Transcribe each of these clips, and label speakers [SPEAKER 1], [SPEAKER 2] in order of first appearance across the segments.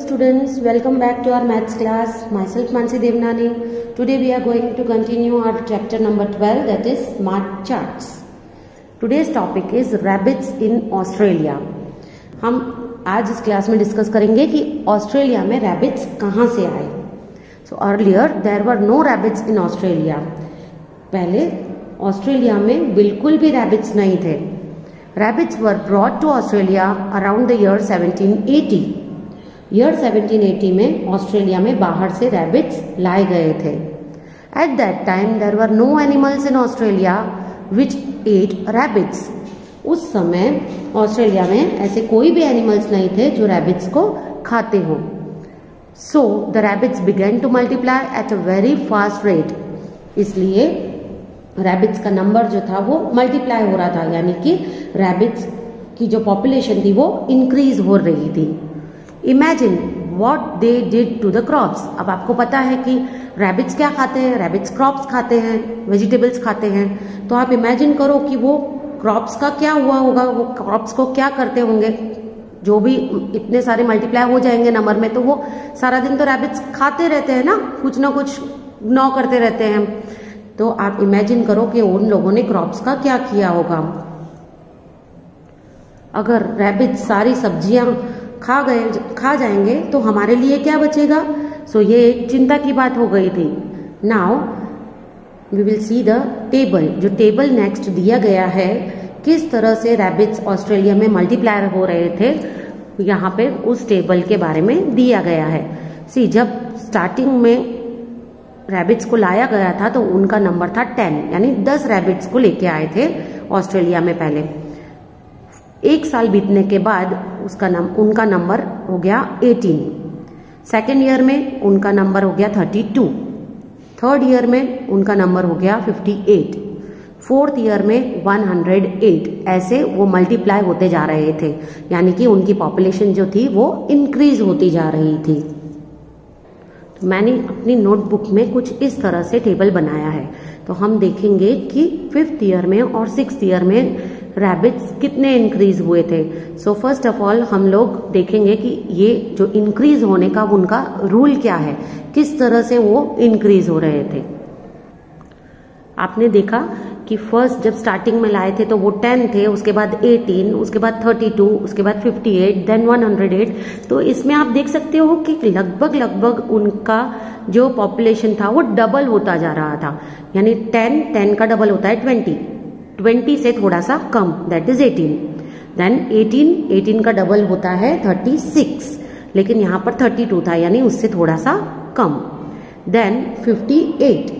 [SPEAKER 1] students, welcome back to our maths class. Myself Mansi Devnani. Today we are going to continue our chapter number 12, that is smart charts. Today's topic is rabbits in Australia. हम आज इस class में discuss करेंगे कि Australia में rabbits कहाँ से आए. So earlier there were no rabbits in Australia. पहले ऑस्ट्रेलिया में बिल्कुल भी रैबिट्स नहीं थे. Rabbits were brought to Australia around the year 1780. Year 1780 में ऑस्ट्रेलिया में बाहर से रैबिट्स लाए गए थे. At that time there were no animals in Australia which ate rabbits. उस समय ऑस्ट्रेलिया में ऐसे कोई भी एनिमल्स नहीं थे जो रैबिट्स को खाते हो. So the rabbits began to multiply at a very fast rate. इसलिए रैबिट्स का नंबर जो था वो मल्टीप्लाई हो रहा था, यानी कि रैबिट्स की जो पॉपुलेशन थी वो इंक्रीज हो रही थी. Imagine what they did to the crops. अब आपको पता है कि रैबिट्स क्या खाते हैं. रैबिट्स क्रॉप्स खाते हैं, वेजिटेबल्स खाते हैं. तो आप इमेजिन करो कि वो क्रॉप्स का क्या हुआ होगा, वो क्रॉप्स को क्या करते होंगे. जो भी इतने सारे मल्टीप्लाई हो जाएंगे नंबर में, तो वो सारा दिन तो रैबिट्स खाते रहते हैं ना कुछ ग्नॉ करते रहते हैं. तो आप इमेजिन करो कि उन लोगों ने क्रॉप्स का क्या किया होगा. अगर रैबिट सारी सब्जियां खा जाएंगे तो हमारे लिए क्या बचेगा. सो ये एक चिंता की बात हो गई थी. Now we will see the table. जो टेबल नेक्स्ट दिया गया है, किस तरह से रैबिट्स ऑस्ट्रेलिया में मल्टीप्लाई हो रहे थे, यहाँ पे उस टेबल के बारे में दिया गया है. सी, जब स्टार्टिंग में रैबिट्स को लाया गया था तो उनका नंबर था 10, यानी 10 रैबिट्स को लेके आए थे ऑस्ट्रेलिया में. पहले एक साल बीतने के बाद उनका नंबर हो गया 18. सेकेंड ईयर में उनका नंबर हो गया 32. थर्ड ईयर में उनका नंबर हो गया 58. फोर्थ ईयर में 108. ऐसे वो मल्टीप्लाई होते जा रहे थे, यानी कि उनकी पॉपुलेशन जो थी वो इंक्रीज होती जा रही थी. मैंने अपनी नोटबुक में कुछ इस तरह से टेबल बनाया है. तो हम देखेंगे कि 5th ईयर में और 6th ईयर में रैबिट्स कितने इंक्रीज हुए थे. सो फर्स्ट ऑफ ऑल हम लोग देखेंगे कि ये जो इंक्रीज होने का उनका रूल क्या है, किस तरह से वो इंक्रीज हो रहे थे. आपने देखा कि फर्स्ट जब स्टार्टिंग में लाए थे तो वो 10 थे, उसके बाद 18, उसके बाद 32, उसके बाद 58, देन 108. तो इसमें आप देख सकते हो कि लगभग उनका जो पॉपुलेशन था वो डबल होता जा रहा था. यानी 10 का डबल होता है 20 से थोड़ा सा कम, दैट इज 18. देन 18 का डबल होता है 36, लेकिन यहाँ पर 32 था, यानी उससे थोड़ा सा कम. देन 58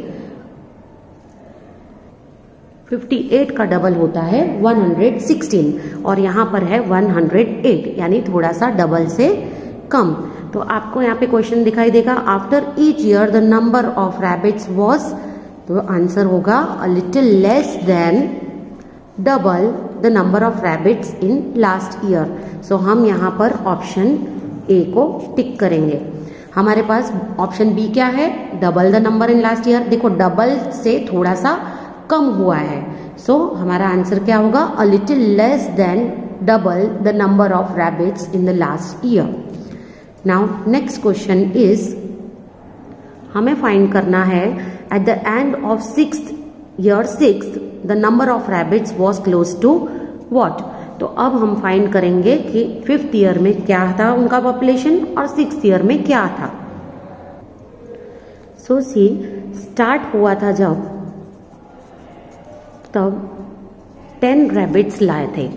[SPEAKER 1] का डबल होता है 116, और यहाँ पर है 108, यानी थोड़ा सा डबल से कम. तो आपको यहाँ पे क्वेश्चन दिखाई देगा, after each year the number of rabbits was, तो आंसर होगा a little less than double the number of rabbits in last year. So हम यहाँ पर ऑप्शन ए को टिक करेंगे. हमारे पास ऑप्शन बी क्या है, double the number in last year. देखो डबल से थोड़ा सा कम हुआ है. सो हमारा आंसर क्या होगा, a little less than double the number of rabbits in the last year. Now next question is, हमें फाइंड करना है at the end of 6th year the number of rabbits was close to what. तो अब हम find करेंगे कि 5th year में क्या था उनका पॉपुलेशन और 6th ईयर में क्या था. सो सी, स्टार्ट हुआ था तब 10 रैबिट्स लाए थे.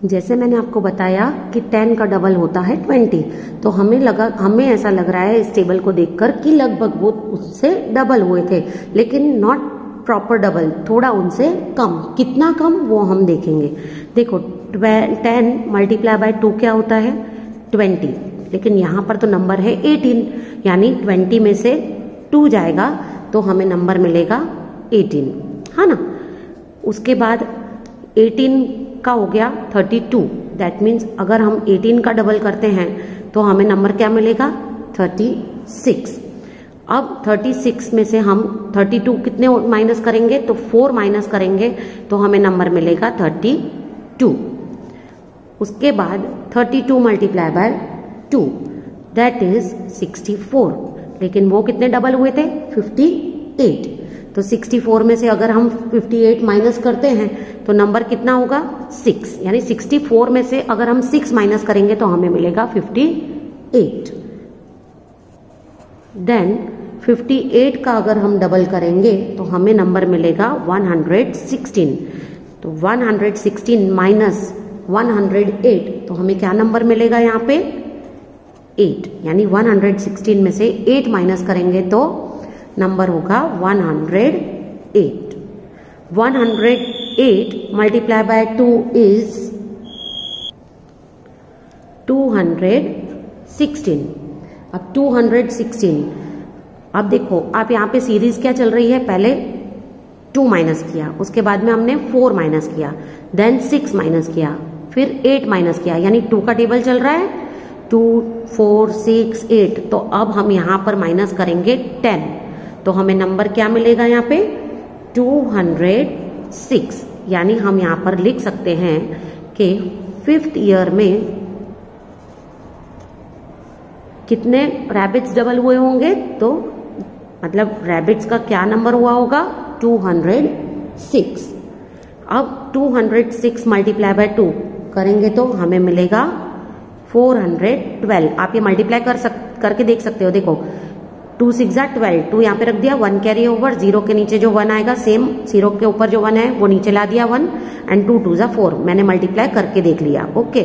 [SPEAKER 1] जैसे मैंने आपको बताया कि 10 का डबल होता है 20. तो हमें ऐसा लग रहा है इस टेबल को देखकर कि लगभग वो उससे डबल हुए थे, लेकिन नॉट प्रॉपर डबल, थोड़ा उनसे कम. कितना कम वो हम देखेंगे. देखो 10 मल्टीप्लाई बाय 2 क्या होता है, 20. लेकिन यहाँ पर तो नंबर है 18, यानी 20 में से 2 जाएगा तो हमें नंबर मिलेगा 18, है ना. उसके बाद 18 का हो गया 32. दैट मीन्स अगर हम 18 का डबल करते हैं तो हमें नंबर क्या मिलेगा, 36. अब 36 में से हम 32 कितने माइनस करेंगे, तो 4 माइनस करेंगे तो हमें नंबर मिलेगा 32. उसके बाद 32 मल्टीप्लाई बाय 2 दैट इज 64। लेकिन वो कितने डबल हुए थे? 58। तो 64 में से अगर हम 58 माइनस करते हैं तो नंबर कितना होगा? 6। यानी 64 में से अगर हम 6 माइनस करेंगे तो हमें मिलेगा 58। देन 58 का अगर हम डबल करेंगे तो हमें नंबर मिलेगा 116। तो 116 माइनस 108 तो हमें क्या नंबर मिलेगा यहाँ पे? 8। यानी 116 में से 8 माइनस करेंगे तो नंबर होगा 108। 108 मल्टीप्लाई बाय 2 इज 216। अब 216, अब देखो आप यहाँ पे सीरीज क्या चल रही है? पहले 2 माइनस किया, उसके बाद में हमने 4 माइनस किया, देन 6 माइनस किया, फिर 8 माइनस किया, यानी 2 का टेबल चल रहा है 2 4 6 8। तो अब हम यहाँ पर माइनस करेंगे 10 तो हमें नंबर क्या मिलेगा यहाँ पे? 206। यानी हम यहाँ पर लिख सकते हैं कि 5th ईयर में कितने रैबिट्स डबल हुए होंगे? तो मतलब रैबिट्स का क्या नंबर हुआ होगा? 206। अब 206 मल्टीप्लाई बाय 2 करेंगे तो हमें मिलेगा 412। आप ये मल्टीप्लाई करके देख सकते हो। देखो 2 6 12, 2 यहाँ पे रख दिया, 1 कैरी ओवर, 0 के नीचे जो 1 आएगा सेम 0 के ऊपर जो 1 है वो नीचे ला दिया 1, एंड 2 2 4। मैंने मल्टीप्लाई करके देख लिया। ओके,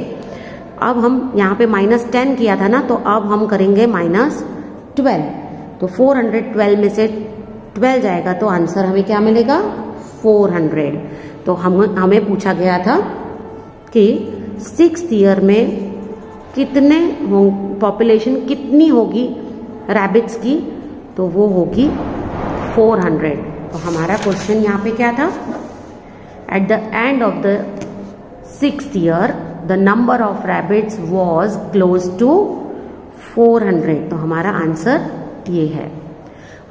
[SPEAKER 1] अब हम यहाँ पे -10 किया था ना, तो अब हम करेंगे -12। तो 412 में से 12 जाएगा तो आंसर हमें क्या मिलेगा? 400। तो हमें पूछा गया था कि 6th ईयर में कितने पॉपुलेशन कितनी होगी रैबिट्स की? तो वो होगी 400। तो हमारा क्वेश्चन यहाँ पे क्या था? At the end of the 6th year the number of rabbits was close to 400। तो हमारा आंसर ये है।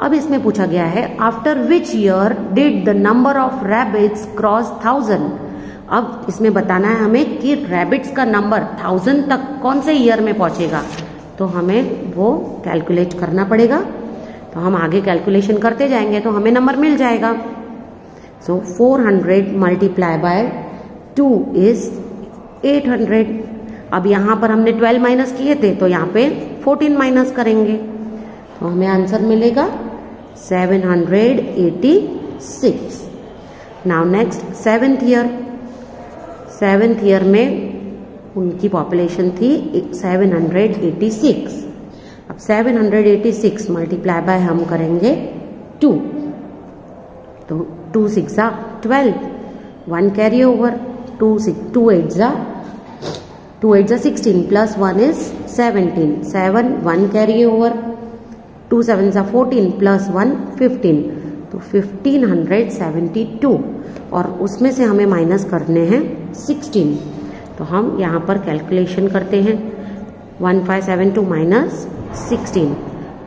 [SPEAKER 1] अब इसमें पूछा गया है after which year did the number of rabbits cross 1000। अब इसमें बताना है हमें कि रैबिट्स का नंबर 1000 तक कौन से ईयर में पहुंचेगा। तो हमें वो कैलकुलेट करना पड़ेगा। तो हम आगे कैलकुलेशन करते जाएंगे तो हमें नंबर मिल जाएगा। सो 400 मल्टीप्लाई बाय 2 इज 800। अब यहाँ पर हमने 12 माइनस किए थे तो यहाँ पे 14 माइनस करेंगे तो हमें आंसर मिलेगा 786। Now next 7th year. 7th year में उनकी पॉपुलेशन थी 786। अब 786 मल्टीप्लाई बाय हम करेंगे 2। तो 2 6 12, 1 carry over, 2 8 16 plus 1 is 17, 7 1 carry over, 2 7 14 plus 1 15। तो 1572 और उसमें से हमें माइनस करने हैं 16। तो हम यहाँ पर कैलकुलेशन करते हैं 1572 माइनस 16,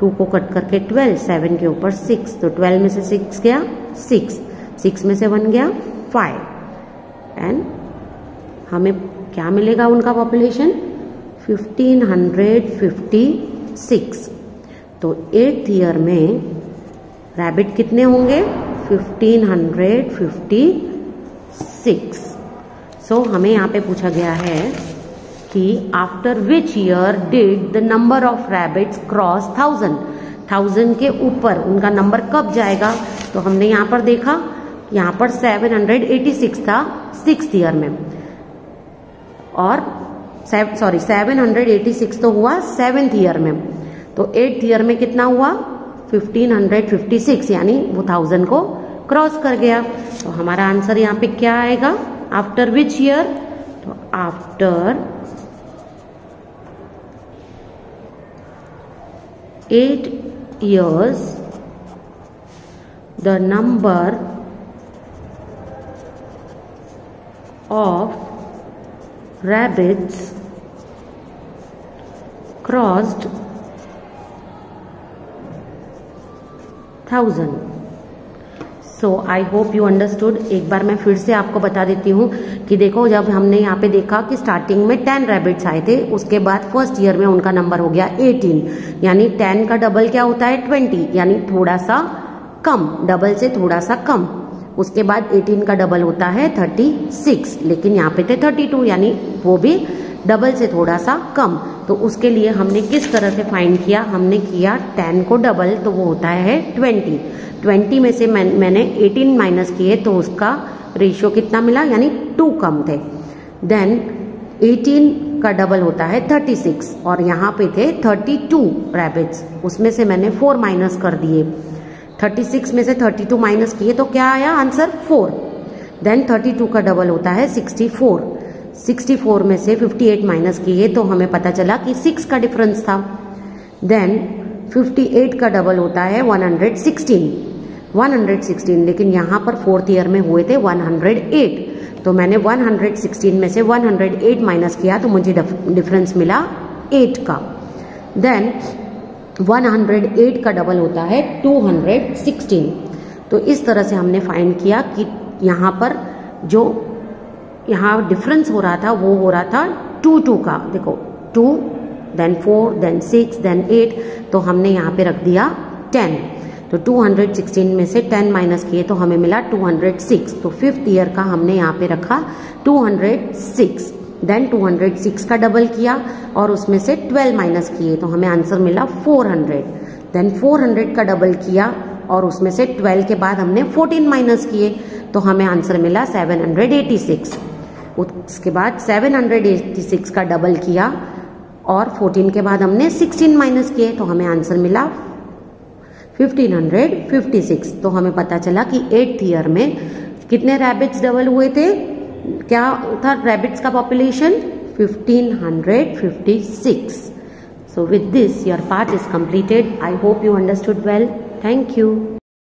[SPEAKER 1] 2 को कट करके 12, 7 के ऊपर 6, तो 12 में से 6 गया 6, 6 में से 1 गया 5, एंड हमें क्या मिलेगा उनका पॉपुलेशन 1556। तो 8th ईयर में रैबिट कितने होंगे 1556। सो हमें यहाँ पे पूछा गया है कि after which year did the number of rabbits cross 1000 के ऊपर उनका नंबर कब जाएगा। तो हमने यहाँ पर देखा यहाँ पर 786 था 6th ईयर में, और 786 तो हुआ 7th ईयर में। तो 8th ईयर में कितना हुआ 1556, यानी वो 1000 को क्रॉस कर गया। तो हमारा आंसर यहाँ पे क्या आएगा आफ्टर विच ईयर। तो after 8 years the number of rabbits crossed 1000. So I hope you understood. एक बार मैं फिर से आपको बता देती हूँ कि देखो, जब हमने यहाँ पे देखा कि स्टार्टिंग में 10 रैबिट्स आए थे, उसके बाद फर्स्ट ईयर में उनका नंबर हो गया 18, यानी 10 का डबल क्या होता है 20, यानी थोड़ा सा कम, डबल से थोड़ा सा कम। उसके बाद 18 का डबल होता है 36, लेकिन यहाँ पे थे 32, यानी वो भी डबल से थोड़ा सा कम। तो उसके लिए हमने किस तरह से फाइंड किया, हमने किया 10 को डबल तो वो होता है 20 में से मैंने 18 माइनस किए तो उसका रेशियो कितना मिला, यानी 2 कम थे। देन 18 का डबल होता है 36 और यहाँ पे थे 32 रैबिट्स, उसमें से मैंने 4 माइनस कर दिए। 36 में से 32 माइनस किए तो क्या आया आंसर 4। देन 32 का डबल होता है 64 में से 58 माइनस किए तो हमें पता चला कि 6 का डिफरेंस था। देन 58 का डबल होता है 116, लेकिन यहाँ पर 4th ईयर में हुए थे 108, तो मैंने 116 में से 108 माइनस किया तो मुझे डिफरेंस मिला 8 का। देन 108 का डबल होता है 216। तो इस तरह से हमने फाइंड किया कि यहाँ पर जो यहाँ डिफरेंस हो रहा था वो हो रहा था 2 का। देखो 2, देन 4, देन 6, देन 8, तो हमने यहाँ पे रख दिया 10। तो 216 में से 10 माइनस किए तो हमें मिला 206। तो 5th ईयर का हमने यहाँ पे रखा 206। देन 206 का डबल किया और उसमें से 12 माइनस किए तो हमें आंसर मिला 400। देन 400 का डबल किया और उसमें से 12 के बाद हमने 14 माइनस किए तो हमें आंसर मिला 786। उसके बाद 786 का डबल किया और 14 के बाद हमने 16 माइनस किए तो हमें आंसर मिला 1556। तो हमें पता चला कि 8th ईयर में कितने रैबिट्स डबल हुए थे, क्या था रैबिट्स का population 1556। So with this your part is completed. I hope you understood well. Thank you.